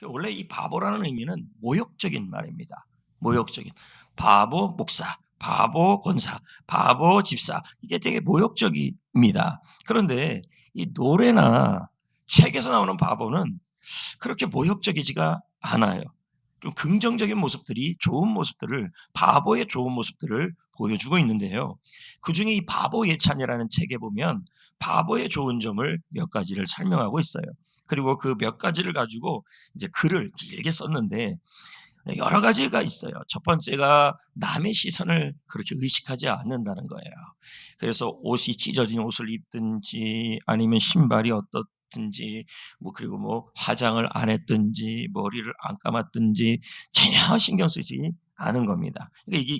원래 이 바보라는 의미는 모욕적인 말입니다. 모욕적인. 바보 목사, 바보 권사, 바보 집사. 이게 되게 모욕적입니다. 그런데 이 노래나 책에서 나오는 바보는 그렇게 모욕적이지가 않아요. 좀 긍정적인 모습들이 좋은 모습들을, 바보의 좋은 모습들을 보여주고 있는데요. 그중에 이 바보 예찬이라는 책에 보면 바보의 좋은 점을 몇 가지를 설명하고 있어요. 그리고 그 몇 가지를 가지고 이제 글을 길게 썼는데 여러 가지가 있어요. 첫 번째가 남의 시선을 그렇게 의식하지 않는다는 거예요. 그래서 옷이 찢어진 옷을 입든지 아니면 신발이 어떻든지 그리고 화장을 안 했든지 머리를 안 감았든지 전혀 신경 쓰지 않은 겁니다. 그러니까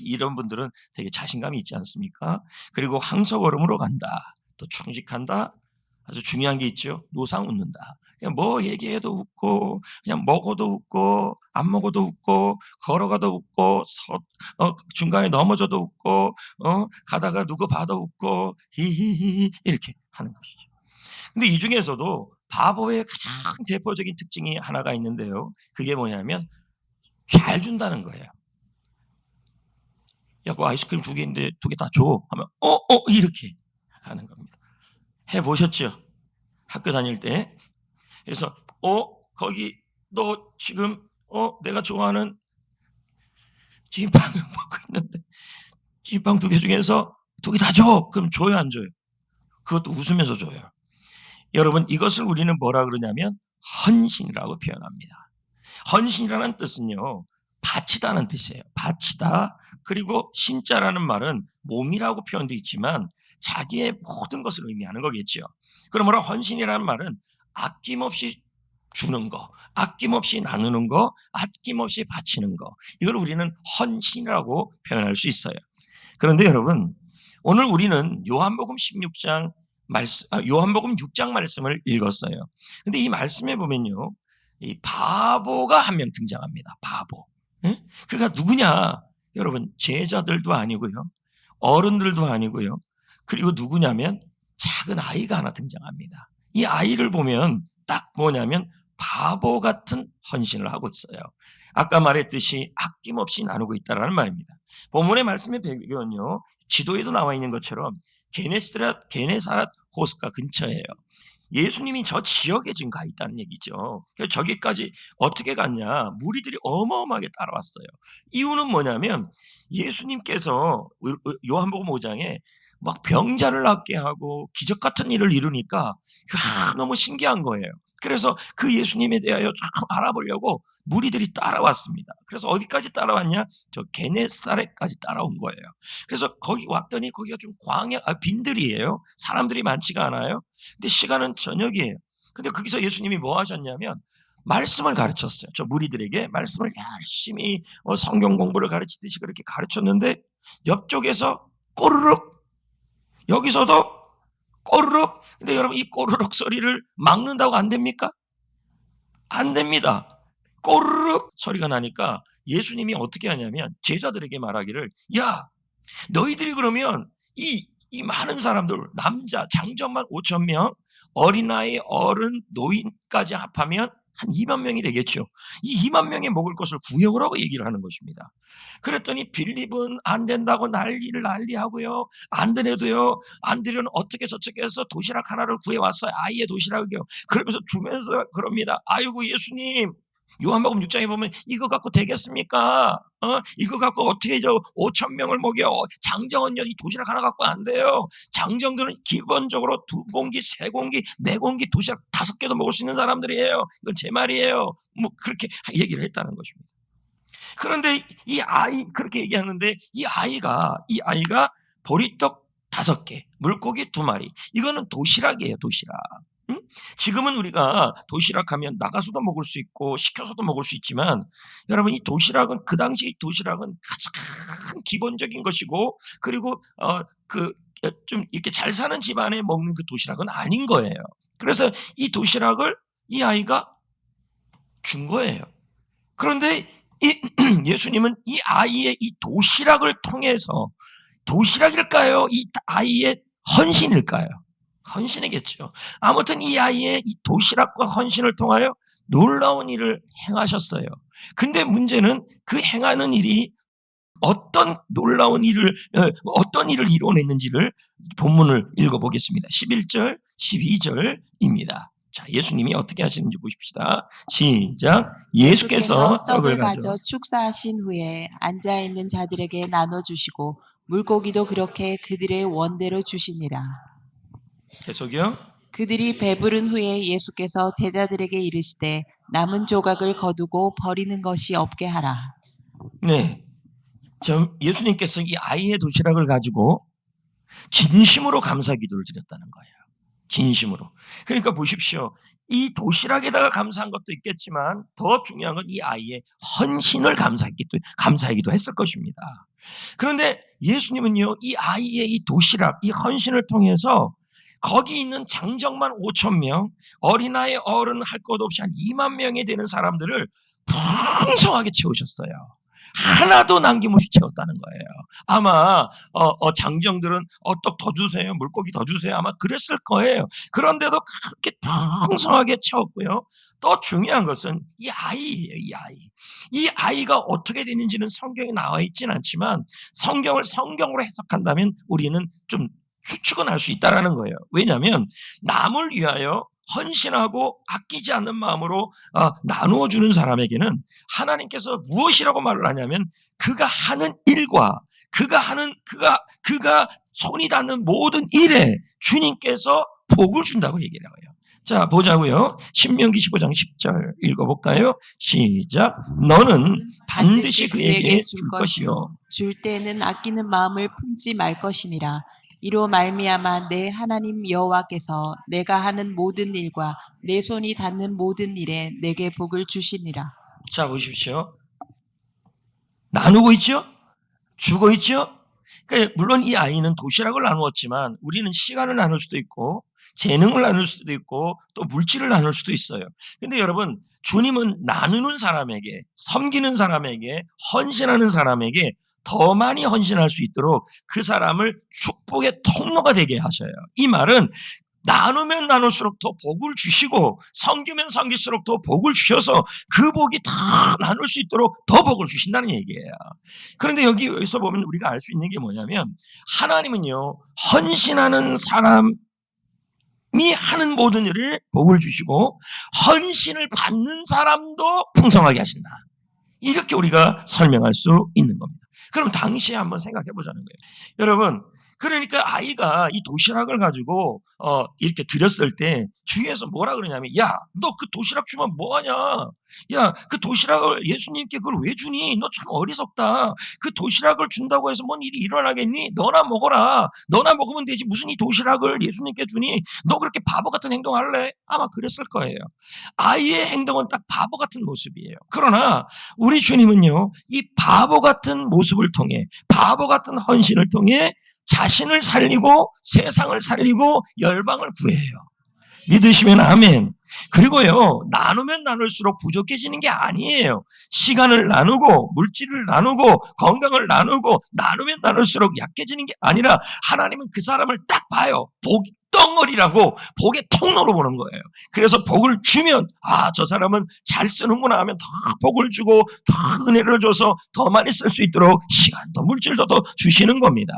이런 분들은 되게 자신감이 있지 않습니까? 그리고 항소걸음으로 간다. 또 충직한다. 아주 중요한 게 있죠. 노상 웃는다. 그냥 뭐 얘기해도 웃고, 그냥 먹어도 웃고, 안 먹어도 웃고, 걸어가도 웃고, 중간에 넘어져도 웃고, 가다가 누구 봐도 웃고, 히히히 이렇게 하는 것이죠. 근데 이 중에서도 바보의 가장 대표적인 특징이 하나가 있는데요. 그게 뭐냐면 잘 준다는 거예요. 야, 그 아이스크림 2개인데 2개 다 줘. 하면 이렇게 하는 겁니다. 해보셨죠? 학교 다닐 때. 그래서 거기 너 지금 내가 좋아하는 찐빵을 먹고 있는데 찐빵 2개 중에서 2개 다 줘. 그럼 줘요, 안 줘요? 그것도 웃으면서 줘요. 여러분, 이것을 우리는 뭐라 그러냐면 헌신이라고 표현합니다. 헌신이라는 뜻은요, 바치다는 뜻이에요. 바치다. 그리고 신자라는 말은 몸이라고 표현되어 있지만 자기의 모든 것을 의미하는 거겠죠. 그러므로 헌신이라는 말은 아낌없이 주는 거, 아낌없이 나누는 거, 아낌없이 바치는 거. 이걸 우리는 헌신이라고 표현할 수 있어요. 그런데 여러분, 오늘 우리는 요한복음 6장 말씀을 읽었어요. 근데 이 말씀에 보면요, 이 바보가 한 명 등장합니다. 바보. 응? 그가 누구냐? 여러분, 제자들도 아니고요, 어른들도 아니고요, 그리고 누구냐면 작은 아이가 하나 등장합니다. 이 아이를 보면 딱 뭐냐면 바보 같은 헌신을 하고 있어요. 아까 말했듯이 아낌없이 나누고 있다는 말입니다. 본문의 말씀의 배경은요, 지도에도 나와 있는 것처럼 게네사렛 호숫가 근처예요. 예수님이 저 지역에 지금 가 있다는 얘기죠. 그래서 저기까지 어떻게 갔냐? 무리들이 어마어마하게 따라왔어요. 이유는 뭐냐면 예수님께서 요한복음 5장에 막 병자를 낫게 하고 기적 같은 일을 이루니까 너무 신기한 거예요. 그래서 그 예수님에 대하여 좀 알아보려고 무리들이 따라왔습니다. 그래서 어디까지 따라왔냐? 저 게네사렛까지 따라온 거예요. 그래서 거기 왔더니 거기가 좀 빈들이에요. 사람들이 많지가 않아요. 근데 시간은 저녁이에요. 근데 거기서 예수님이 뭐 하셨냐면 말씀을 가르쳤어요. 저 무리들에게 말씀을 열심히 성경 공부를 가르치듯이 그렇게 가르쳤는데 옆쪽에서 꼬르륵, 여기서도 꼬르륵. 근데 여러분, 이 꼬르륵 소리를 막는다고 안 됩니까? 안 됩니다. 꼬르륵 소리가 나니까 예수님이 어떻게 하냐면 제자들에게 말하기를, 야, 너희들이 그러면 이 많은 사람들, 남자 장정만 5,000명, 어린아이, 어른, 노인까지 합하면 한 2만 명이 되겠죠. 이 2만 명이 먹을 것을 구해오라고 얘기를 하는 것입니다. 그랬더니 빌립은 안 된다고 난리하고요. 안 되려도요. 안 되려면 어떻게 저렇게 해서 도시락 하나를 구해왔어요. 아이의 도시락이요. 그러면서 주면서 그럽니다. 아이고 예수님, 요한복음 6장에 보면 이거 갖고 되겠습니까? 이거 갖고 어떻게 5,000명을 먹여? 장정은요, 이 도시락 하나 갖고 안 돼요. 장정들은 기본적으로 2공기, 3공기, 4공기 도시락 5개도 먹을 수 있는 사람들이에요. 이건 제 말이에요. 그렇게 얘기를 했다는 것입니다. 그런데 이 아이, 그렇게 얘기하는데 이 아이가 보리떡 5개, 물고기 2마리. 이거는 도시락이에요, 도시락. 응? 지금은 우리가 도시락 하면 나가서도 먹을 수 있고 시켜서도 먹을 수 있지만, 여러분, 이 도시락은, 그 당시 도시락은 가장 기본적인 것이고, 그리고 좀 이렇게 잘 사는 집안에 먹는 그 도시락은 아닌 거예요. 그래서 이 도시락을 이 아이가 준 거예요. 그런데 예수님은 이 아이의 이 도시락을 통해서, 도시락일까요? 이 아이의 헌신일까요? 헌신이겠죠. 아무튼 이 아이의 이 도시락과 헌신을 통하여 놀라운 일을 행하셨어요. 근데 문제는 그 행하는 일이 어떤 일을 이뤄냈는지를 본문을 읽어보겠습니다. 11절, 12절입니다. 자, 예수님이 어떻게 하시는지 보십시다. 시작. 예수께서 떡을 가져 축사하신 후에 앉아있는 자들에게 나눠주시고 물고기도 그렇게 그들의 원대로 주시니라. 계속이요. 그들이 배부른 후에 예수께서 제자들에게 이르시되 남은 조각을 거두고 버리는 것이 없게 하라. 네, 예수님께서 이 아이의 도시락을 가지고 진심으로 감사 기도를 드렸다는 거예요. 진심으로. 그러니까 보십시오. 이 도시락에다가 감사한 것도 있겠지만 더 중요한 건 이 아이의 헌신을 감사하기도 했을 것입니다. 그런데 예수님은요, 이 아이의 이 도시락, 이 헌신을 통해서 거기 있는 장정만 5,000명, 어린아이 어른 할 것 없이 한 2만 명이 되는 사람들을 풍성하게 채우셨어요. 하나도 남김없이 채웠다는 거예요. 아마 장정들은 떡 더 주세요, 물고기 더 주세요, 아마 그랬을 거예요. 그런데도 그렇게 풍성하게 채웠고요. 또 중요한 것은 이 아이예요. 이 아이가 어떻게 되는지는 성경에 나와 있지는 않지만 성경을 성경으로 해석한다면 우리는 좀 추측은 할 수 있다라는 거예요. 왜냐하면 남을 위하여 헌신하고 아끼지 않는 마음으로 나누어 주는 사람에게는 하나님께서 무엇이라고 말을 하냐면 그가 하는 일과 그가 손이 닿는 모든 일에 주님께서 복을 준다고 얘기를 해요. 자, 보자고요. 신명기 15장 10절 읽어볼까요? 시작. 너는 반드시 그에게 줄 것이요 줄 때에는 아끼는 마음을 품지 말 것이니라. 이로 말미암아 내 하나님 여호와께서 내가 하는 모든 일과 내 손이 닿는 모든 일에 내게 복을 주시니라. 자, 보십시오. 나누고 있죠? 주고 있죠? 그러니까 물론 이 아이는 도시락을 나누었지만 우리는 시간을 나눌 수도 있고 재능을 나눌 수도 있고 또 물질을 나눌 수도 있어요. 근데 여러분, 주님은 나누는 사람에게, 섬기는 사람에게, 헌신하는 사람에게 더 많이 헌신할 수 있도록 그 사람을 축복의 통로가 되게 하셔요. 이 말은 나누면 나눌수록 더 복을 주시고 섬기면 섬길수록 더 복을 주셔서 그 복이 다 나눌 수 있도록 더 복을 주신다는 얘기예요. 그런데 여기서 보면 우리가 알 수 있는 게 뭐냐면 하나님은요, 헌신하는 사람이 하는 모든 일을 복을 주시고 헌신을 받는 사람도 풍성하게 하신다. 이렇게 우리가 설명할 수 있는 겁니다. 그럼 당시에 한번 생각해 보자는 거예요. 여러분, 그러니까 아이가 이 도시락을 가지고 이렇게 드렸을 때 주위에서 뭐라 그러냐면, 야, 너 그 도시락 주면 뭐하냐? 야, 그 도시락을 예수님께 그걸 왜 주니? 너 참 어리석다. 그 도시락을 준다고 해서 뭔 일이 일어나겠니? 너나 먹어라. 너나 먹으면 되지. 무슨 이 도시락을 예수님께 주니? 너 그렇게 바보 같은 행동할래? 아마 그랬을 거예요. 아이의 행동은 딱 바보 같은 모습이에요. 그러나 우리 주님은요, 이 바보 같은 모습을 통해, 바보 같은 헌신을 통해 자신을 살리고 세상을 살리고 열방을 구해요. 믿으시면 아멘. 그리고요, 나누면 나눌수록 부족해지는 게 아니에요. 시간을 나누고 물질을 나누고 건강을 나누고 나누면 나눌수록 약해지는 게 아니라 하나님은 그 사람을 딱 봐요. 복덩어리라고 복의 통로로 보는 거예요. 그래서 복을 주면 저 사람은 잘 쓰는구나 하면 더 복을 주고 더 은혜를 줘서 더 많이 쓸 수 있도록 시간도 물질도 더 주시는 겁니다.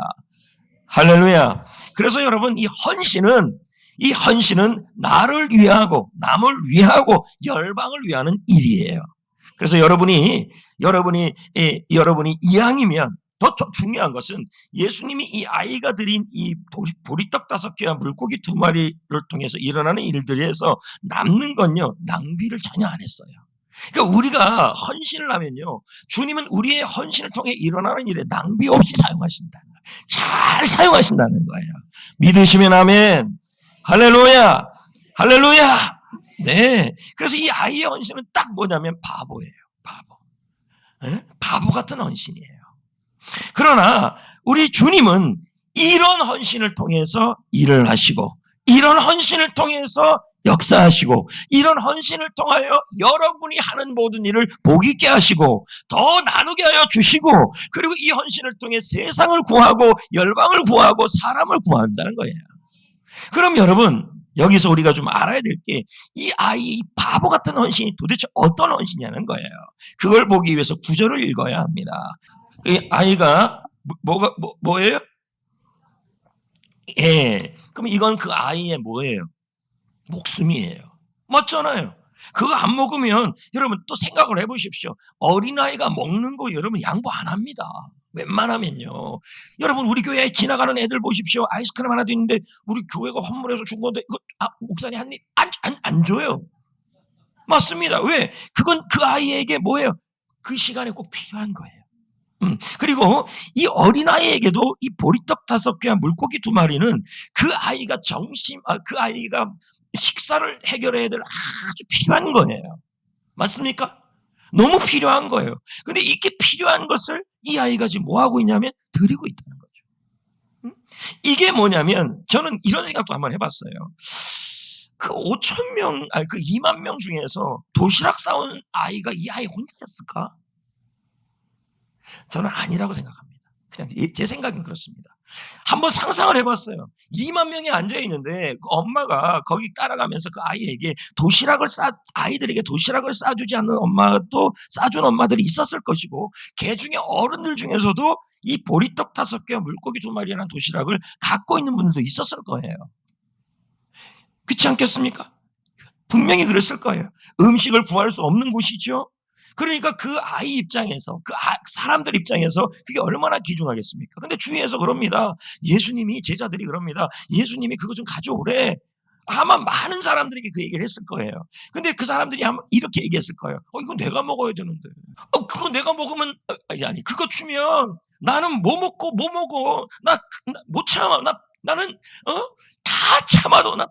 할렐루야. 그래서 여러분, 이 헌신은 나를 위하고 남을 위하고 열방을 위하는 일이에요. 그래서 여러분이 이왕이면 더 중요한 것은 예수님이 이 아이가 드린 이 보리떡 5개와 물고기 2마리를 통해서 일어나는 일들에서 남는 건요, 낭비를 전혀 안 했어요. 그러니까 우리가 헌신을 하면요, 주님은 우리의 헌신을 통해 일어나는 일에 낭비 없이 사용하신다. 잘 사용하신다는 거예요. 믿으시면 아멘. 할렐루야. 할렐루야. 네. 그래서 이 아이의 헌신은 딱 뭐냐면 바보예요. 바보. 네? 바보 같은 헌신이에요. 그러나 우리 주님은 이런 헌신을 통해서 일을 하시고, 이런 헌신을 통해서 역사하시고, 이런 헌신을 통하여 여러분이 하는 모든 일을 복 있게 하시고 더 나누게 하여 주시고, 그리고 이 헌신을 통해 세상을 구하고 열방을 구하고 사람을 구한다는 거예요. 그럼 여러분, 여기서 우리가 좀 알아야 될 게 이 아이 바보 같은 헌신이 도대체 어떤 헌신이냐는 거예요. 그걸 보기 위해서 구절을 읽어야 합니다. 이 아이가 뭐예요? 예. 그럼 이건 그 아이의 뭐예요? 목숨이에요. 맞잖아요. 그거 안 먹으면 여러분 또 생각을 해보십시오. 어린아이가 먹는 거 여러분 양보 안 합니다. 웬만하면요. 여러분 우리 교회에 지나가는 애들 보십시오. 아이스크림 하나도 있는데 우리 교회가 선물해서 준 건데 이거 목사님 한 입 안 줘요. 맞습니다. 왜? 그건 그 아이에게 뭐예요? 그 시간에 꼭 필요한 거예요. 그리고 이 어린아이에게도 이 보리떡 5개와 물고기 2마리는 그 아이가 그 아이가 식사를 해결해야 될 아주 필요한 거예요. 맞습니까? 너무 필요한 거예요. 근데 이렇게 필요한 것을 이 아이가 지금 뭐 하고 있냐면 드리고 있다는 거죠. 이게 뭐냐면 저는 이런 생각도 한번 해봤어요. 그 5,000명, 그 2만 명 중에서 도시락 싸온 아이가 이 아이 혼자였을까? 저는 아니라고 생각합니다. 그냥 제 생각은 그렇습니다. 한번 상상을 해봤어요. 2만 명이 앉아있는데 그 엄마가 거기 따라가면서 그 아이에게 아이들에게 도시락을 싸주지 않는 엄마도 싸준 엄마들이 있었을 것이고 개 중에 어른들 중에서도 이 보리떡 5개와 물고기 2마리라는 도시락을 갖고 있는 분들도 있었을 거예요. 그렇지 않겠습니까? 분명히 그랬을 거예요. 음식을 구할 수 없는 곳이죠. 그러니까 그 아이 입장에서, 사람들 입장에서 그게 얼마나 귀중하겠습니까? 근데 주위에서 그럽니다. 제자들이 그럽니다. 예수님이 그거 좀 가져오래. 아마 많은 사람들에게 그 얘기를 했을 거예요. 근데 그 사람들이 아마 이렇게 얘기했을 거예요. 이거 내가 먹어야 되는데. 그거 내가 먹으면, 그거 주면 나는 뭐 먹고 뭐 먹어. 나 못 참아. 나는, 다 참아도 나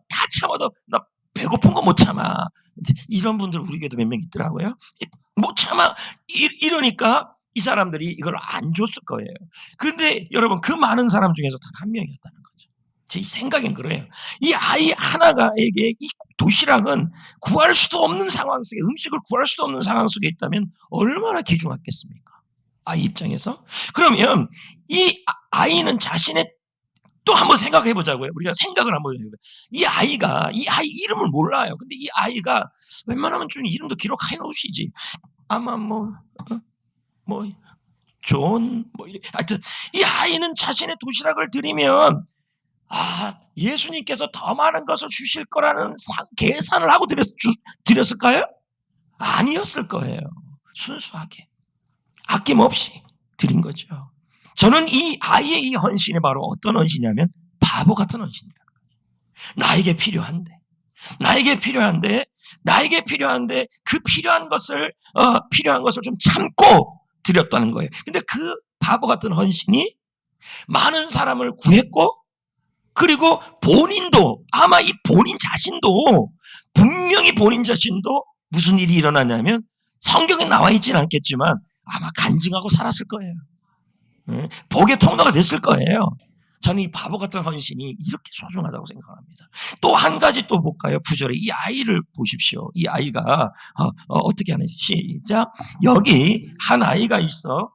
배고픈 거 못 참아. 이런 분들 우리 교회도 몇 명 있더라고요. 못 참아. 이러니까 이 사람들이 이걸 안 줬을 거예요. 근데 여러분 그 많은 사람 중에서 단 한 명이었다는 거죠. 제 생각엔 그래요. 이 아이 하나가에게 이 도시락은 구할 수도 없는 상황 속에, 음식을 구할 수도 없는 상황 속에 있다면 얼마나 귀중했겠습니까? 아이 입장에서. 그러면 이 아이는 자신의 또 한번 생각해 보자고요. 우리가 생각을 한번 해보자고요. 이 아이 이름을 몰라요. 근데 이 아이가 웬만하면 좀 이름도 기록해 놓으시지. 아마 하여튼 이 아이는 자신의 도시락을 드리면 예수님께서 더 많은 것을 주실 거라는 계산을 하고 드렸을까요? 아니었을 거예요. 순수하게 아낌없이 드린 거죠. 저는 이 아이의 이 헌신이 바로 어떤 헌신이냐면 바보 같은 헌신이라는 거예요. 나에게 필요한데 그 필요한 것을 좀 참고 드렸다는 거예요. 근데 그 바보 같은 헌신이 많은 사람을 구했고, 그리고 본인도 아마 이 본인 자신도 분명히 본인 자신도 무슨 일이 일어나냐면 성경에 나와 있지는 않겠지만 아마 간증하고 살았을 거예요. 복의 통로가 됐을 거예요. 저는 이 바보 같은 헌신이 이렇게 소중하다고 생각합니다. 또 한 가지 또 볼까요? 9절에 이 아이를 보십시오. 이 아이가 어떻게 하는지 시작. 여기 한 아이가 있어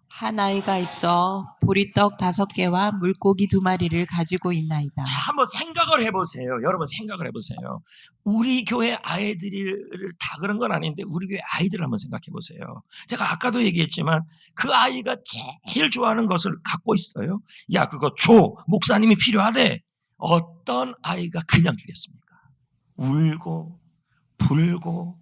보리떡 5개와 물고기 2마리를 가지고 있나이다. 자, 한번 생각을 해보세요. 여러분 생각을 해보세요. 우리 교회 아이들을 다 그런 건 아닌데 우리 교회 아이들을 한번 생각해 보세요. 제가 아까도 얘기했지만 그 아이가 제일 좋아하는 것을 갖고 있어요. 야, 그거 줘. 목사님이 필요하대. 어떤 아이가 그냥 주겠습니까? 울고 불고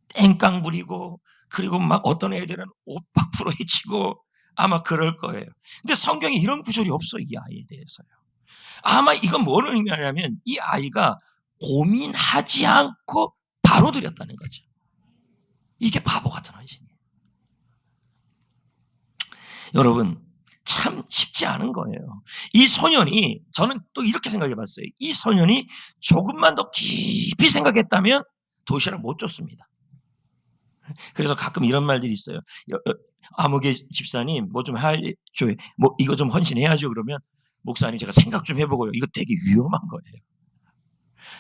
땡깡 부리고, 그리고 막 어떤 애들은 옷 막 풀어헤치고 아마 그럴 거예요. 근데 성경에 이런 구절이 없어요. 이 아이에 대해서요. 아마 이건 뭐를 의미하냐면 이 아이가 고민하지 않고 바로 드렸다는 거죠. 이게 바보 같은 헌신이에요. 여러분 참 쉽지 않은 거예요. 이 소년이, 저는 또 이렇게 생각해 봤어요. 이 소년이 조금만 더 깊이 생각했다면 도시락 못 줬습니다. 그래서 가끔 이런 말들이 있어요. 아무개 집사님 뭐 좀 해줘요. 뭐 이거 좀 헌신해야죠. 그러면 목사님 제가 생각 좀 해보고요. 이거 되게 위험한 거예요.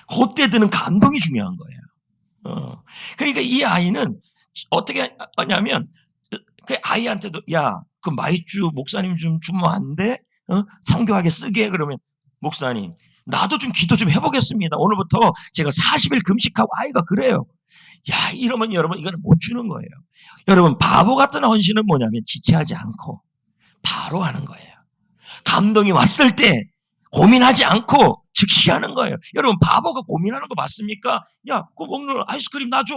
그때 드는 감동이 중요한 거예요. 그러니까 이 아이는 어떻게 하냐면 그 아이한테도 야, 그 마이쮸 목사님 좀 주면 안 돼? 성교하게 쓰게. 그러면 목사님 나도 좀 기도 좀 해보겠습니다. 오늘부터 제가 40일 금식하고 아이가 그래요. 야, 이러면 여러분 이거는 못 주는 거예요. 여러분 바보 같은 헌신은 뭐냐면 지체하지 않고 바로 하는 거예요. 감동이 왔을 때 고민하지 않고 즉시 하는 거예요. 여러분 바보가 고민하는 거 맞습니까? 야, 그거 먹는 아이스크림 놔줘.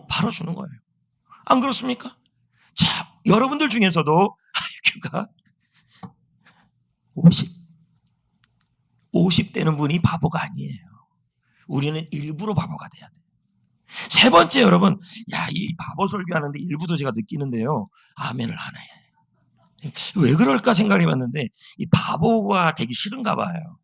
바로 주는 거예요. 안 그렇습니까? 자, 여러분들 중에서도 IQ가 50 되는 분이 바보가 아니에요. 우리는 일부러 바보가 돼야 돼요. 세 번째 여러분, 야, 이 바보 설교하는데 일부도 제가 느끼는데요. 아멘을 안 해. 왜 그럴까 생각해봤는데 이 바보가 되기 싫은가 봐요.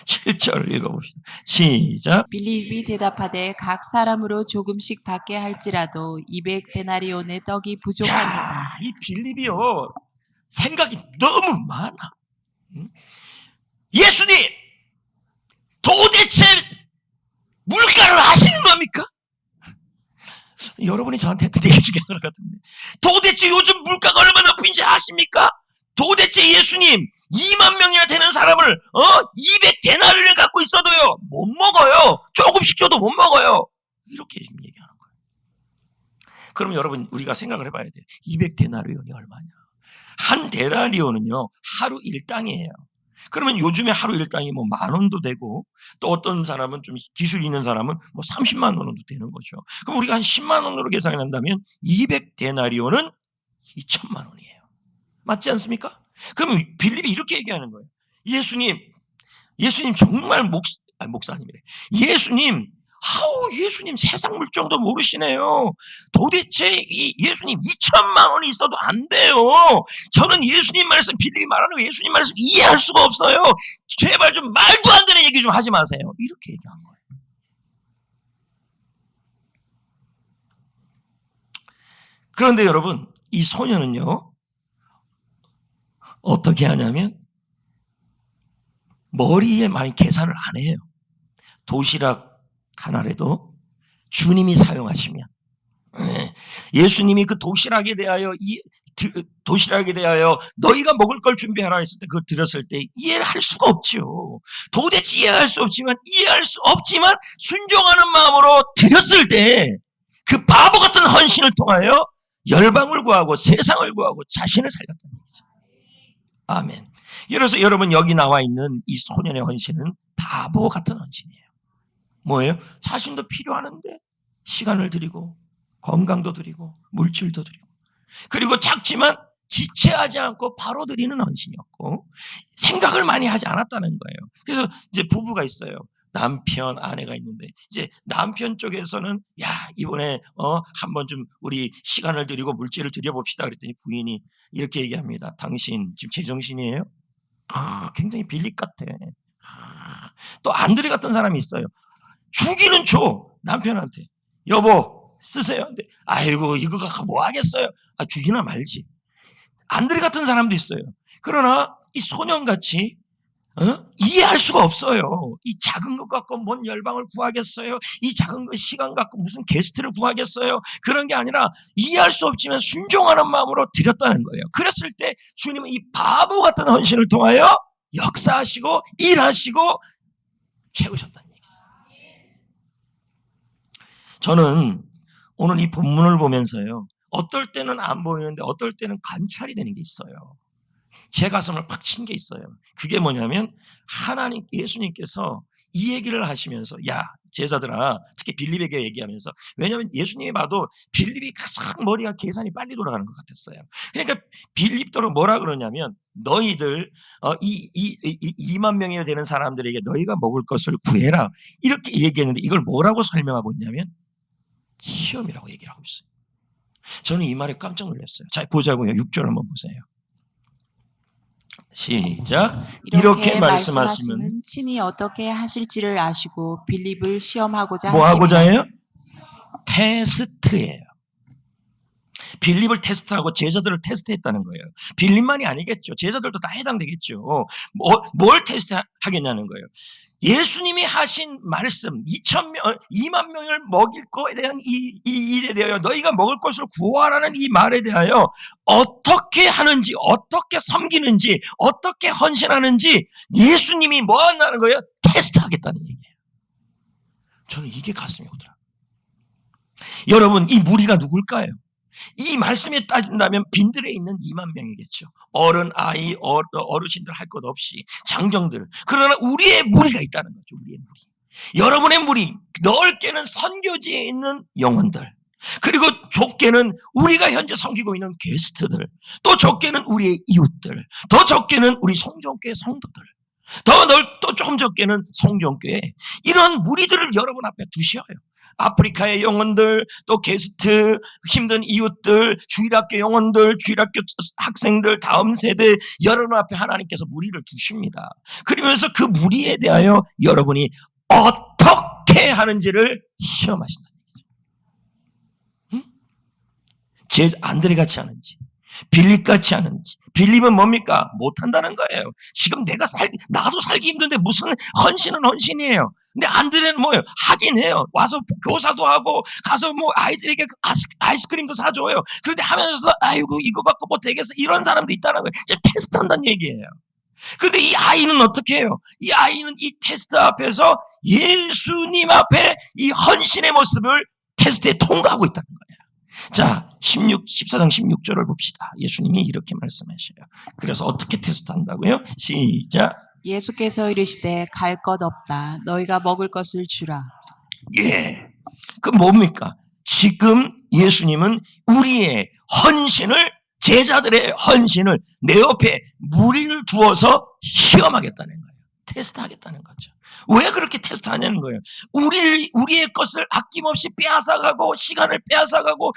7절 읽어봅시다. 시작. 빌립이 대답하되 각 사람으로 조금씩 받게 할지라도 200데나리온의 떡이 부족하니라. 야, 이 빌립이요 생각이 너무 많아. 예수님 도대체 물가를 아시는 겁니까? 여러분이 저한테 했던 얘기 중에 하나 같은데 도대체 요즘 물가가 얼마나 높은지 아십니까? 도대체 예수님 2만 명이나 되는 사람을 200데나리온을 갖고 있어도요 못 먹어요. 조금씩 줘도 못 먹어요. 이렇게 지금 얘기하는 거예요. 그럼 여러분 우리가 생각을 해봐야 돼요. 200데나리온이 얼마냐? 한 데나리온은요 하루 일당이에요. 그러면 요즘에 하루 일당이 뭐 10,000원도 되고 또 어떤 사람은 좀 기술 있는 사람은 뭐 30만 원도 되는 거죠. 그럼 우리가 한 10만 원으로 계산한다면 200데나리온은 2천만 원이에요. 맞지 않습니까? 그럼 빌립이 이렇게 얘기하는 거예요. 예수님 정말 목사님이래. 예수님 세상 물정도 모르시네요. 도대체 이 예수님 2천만 원이 있어도 안 돼요. 저는 예수님 말씀, 빌립이 말하는 거 예수님 말씀 이해할 수가 없어요. 제발 좀 말도 안 되는 얘기 좀 하지 마세요. 이렇게 얘기한 거예요. 그런데 여러분 이 소녀는요 어떻게 하냐면 머리에 많이 계산을 안 해요. 도시락 하나라도 주님이 사용하시면 예수님이 그 도시락에 대하여 너희가 먹을 걸 준비하라 했을 때 그걸 들었을 때 이해할 수가 없죠. 도대체 이해할 수 없지만 순종하는 마음으로 드렸을 때 그 바보 같은 헌신을 통하여 열방을 구하고 세상을 구하고 자신을 살렸다는 얘기죠. 아멘. 그래서 여러분 여기 나와 있는 이 소년의 헌신은 바보 같은 헌신이에요. 뭐예요? 자신도 필요하는데 시간을 드리고 건강도 드리고 물질도 드리고 그리고 작지만 지체하지 않고 바로 드리는 헌신이었고 생각을 많이 하지 않았다는 거예요. 그래서 이제 부부가 있어요. 남편, 아내가 있는데 이제 남편 쪽에서는 야 이번에 한번 좀 우리 시간을 드리고 물질을 드려봅시다 그랬더니 부인이 이렇게 얘기합니다. 당신 지금 제정신이에요? 굉장히 빌립 같아. 또 안드레 같은 사람이 있어요. 주기는 줘 남편한테. 여보 쓰세요. 근데 아이고 이거 갖고 뭐 하겠어요. 주기나 말지. 안드레 같은 사람도 있어요. 그러나 이 소년같이 이해할 수가 없어요. 이 작은 것 갖고 뭔 열방을 구하겠어요. 이 작은 것 시간 갖고 무슨 게스트를 구하겠어요. 그런 게 아니라 이해할 수 없지만 순종하는 마음으로 드렸다는 거예요. 그랬을 때 주님은 이 바보 같은 헌신을 통하여 역사하시고 일하시고 채우셨다는 얘기예요. 저는 오늘 이 본문을 보면서요. 어떨 때는 안 보이는데 어떨 때는 관찰이 되는 게 있어요. 제 가슴을 팍 친 게 있어요. 그게 뭐냐면 하나님 예수님께서 이 얘기를 하시면서 야 제자들아 특히 빌립에게 얘기하면서 왜냐하면 예수님이 봐도 빌립이 가장 머리가 계산이 빨리 돌아가는 것 같았어요. 그러니까 빌립도로 뭐라 그러냐면 너희들 2만 명이나 되는 사람들에게 너희가 먹을 것을 구해라 이렇게 얘기했는데 이걸 뭐라고 설명하고 있냐면 시험이라고 얘기를 하고 있어요. 저는 이 말에 깜짝 놀랐어요. 자 보자고요. 6절 한번 보세요. 시작. 이렇게 말씀하시면 친히 어떻게 하실지를 아시고 빌립을 시험하고자 뭐 하고자 하심이라. 해요? 테스트예요. 빌립을 테스트하고 제자들을 테스트했다는 거예요. 빌립만이 아니겠죠. 제자들도 다 해당되겠죠. 뭘 테스트하겠냐는 거예요. 예수님이 하신 말씀 2만 명을 먹일 거에 대한 이 일에 대하여 너희가 먹을 것을 구하라는 이 말에 대하여 어떻게 하는지, 어떻게 섬기는지, 어떻게 헌신하는지 예수님이 뭐 한다는 거예요? 테스트하겠다는 얘기예요. 저는 이게 가슴이 오더라고요. 여러분, 이 무리가 누굴까요? 이 말씀에 따진다면 빈들에 있는 2만 명이겠죠. 어른, 아이, 어르신들 할 것 없이 장정들. 그러나 우리의 무리가 있다는 거죠. 우리의 무리. 여러분의 무리, 넓게는 선교지에 있는 영혼들, 그리고 좁게는 우리가 현재 섬기고 있는 게스트들, 또 좁게는 우리의 이웃들, 더 적게는 우리 성전교회 성도들, 또 조금 적게는 성전교회, 이런 무리들을 여러분 앞에 두셔요. 아프리카의 영혼들, 또 게스트, 힘든 이웃들, 주일학교 영혼들, 주일학교 학생들, 다음 세대, 여러분 앞에 하나님께서 무리를 두십니다. 그러면서 그 무리에 대하여 여러분이 어떻게 하는지를 시험하신다는 얘기죠. 응? 안드레같이 하는지, 빌립같이 하는지. 빌립은 뭡니까? 못한다는 거예요. 지금 나도 살기 힘든데 무슨 헌신은 헌신이에요. 근데 안드레는 뭐예요? 하긴 해요. 와서 교사도 하고 가서 뭐 아이들에게 아이스크림도 사줘요. 그런데 하면서 아이고 이거 갖고 뭐 되겠어, 이런 사람도 있다는 거예요. 이제 테스트한다는 얘기예요. 그런데 이 아이는 어떻게 해요? 이 아이는 이 테스트 앞에서 예수님 앞에 이 헌신의 모습을 테스트에 통과하고 있다는 거예요. 자, 14장 16절을 봅시다. 예수님이 이렇게 말씀하셔요. 그래서 어떻게 테스트한다고요? 시작. 예수께서 이르시되 갈 것 없다. 너희가 먹을 것을 주라. 예. 그 뭡니까? 지금 예수님은 우리의 헌신을, 제자들의 헌신을 내 옆에 무리를 두어서 시험하겠다는 거예요. 테스트하겠다는 거죠. 왜 그렇게 테스트하냐는 거예요. 우리의 것을 아낌없이 빼앗아가고, 시간을 빼앗아가고,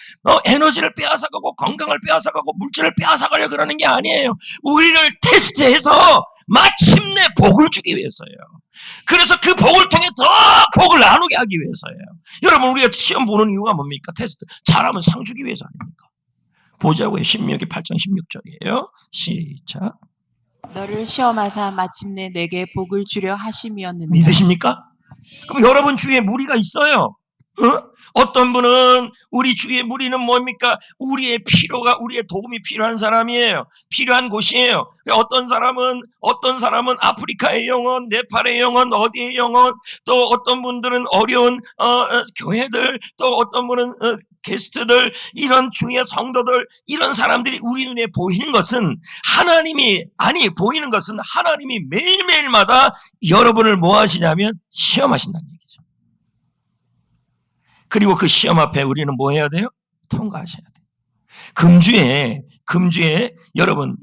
에너지를 빼앗아가고, 건강을 빼앗아가고, 물질을 빼앗아가려고 그러는 게 아니에요. 우리를 테스트해서 마침내 복을 주기 위해서예요. 그래서 그 복을 통해 더 복을 나누게 하기 위해서예요. 여러분, 우리가 시험 보는 이유가 뭡니까? 테스트. 잘하면 상 주기 위해서 아닙니까? 보자고요. 신명기 8장 16절이에요. 시작. 너를 시험하사 마침내 내게 복을 주려 하심이었는데. 믿으십니까? 그럼 여러분 주위에 무리가 있어요. 어떤 분은, 우리 주위의 무리는 뭡니까? 우리의 도움이 필요한 사람이에요. 필요한 곳이에요. 어떤 사람은 아프리카의 영혼, 네팔의 영혼, 어디의 영혼, 또 어떤 분들은 어려운 교회들, 또 어떤 분은 게스트들, 이런 주위의 성도들, 이런 사람들이 우리 눈에 보이는 것은 보이는 것은 하나님이 매일매일마다 여러분을 뭐 하시냐면 시험하신다는 얘기죠. 그리고 그 시험 앞에 우리는 뭐 해야 돼요? 통과하셔야 돼요. 금주에 여러분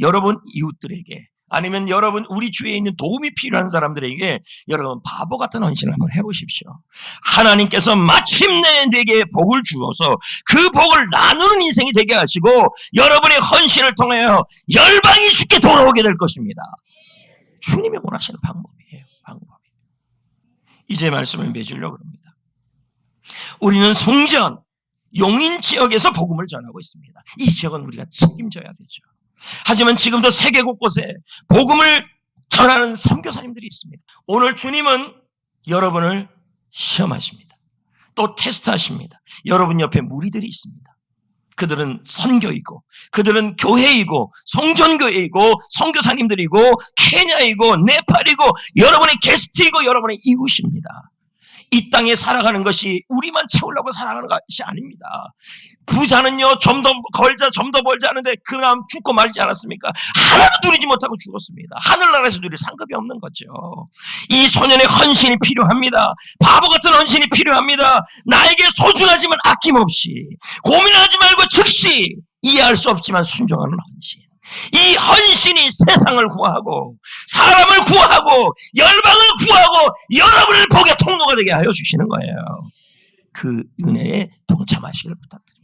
이웃들에게, 아니면 여러분 우리 주위에 있는 도움이 필요한 사람들에게 여러분 바보 같은 헌신을 한번 해보십시오. 하나님께서 마침내 내게 복을 주어서 그 복을 나누는 인생이 되게 하시고, 여러분의 헌신을 통하여 열방이 주께 돌아오게 될 것입니다. 주님이 원하시는 방법이에요. 이제 말씀을 맺으려고 합니다. 우리는 성전, 용인 지역에서 복음을 전하고 있습니다. 이 지역은 우리가 책임져야 되죠. 하지만 지금도 세계 곳곳에 복음을 전하는 선교사님들이 있습니다. 오늘 주님은 여러분을 시험하십니다. 또 테스트하십니다. 여러분 옆에 무리들이 있습니다. 그들은 선교이고, 그들은 교회이고, 성전교회이고, 선교사님들이고, 케냐이고, 네팔이고, 여러분의 게스트이고, 여러분의 이웃입니다. 이 땅에 살아가는 것이 우리만 채우려고 살아가는 것이 아닙니다. 부자는요, 좀 더 벌자 하는데 그냥 죽고 말지 않았습니까? 하나도 누리지 못하고 죽었습니다. 하늘나라에서 누릴 상급이 없는 거죠. 이 소년의 헌신이 필요합니다. 바보 같은 헌신이 필요합니다. 나에게 소중하지만 아낌없이, 고민하지 말고 즉시, 이해할 수 없지만 순종하는 헌신. 이 헌신이 세상을 구하고, 사람을 구하고, 열방을 구하고, 여러분을 복의 통로가 되게 하여 주시는 거예요. 그 은혜에 동참하시길 부탁드립니다.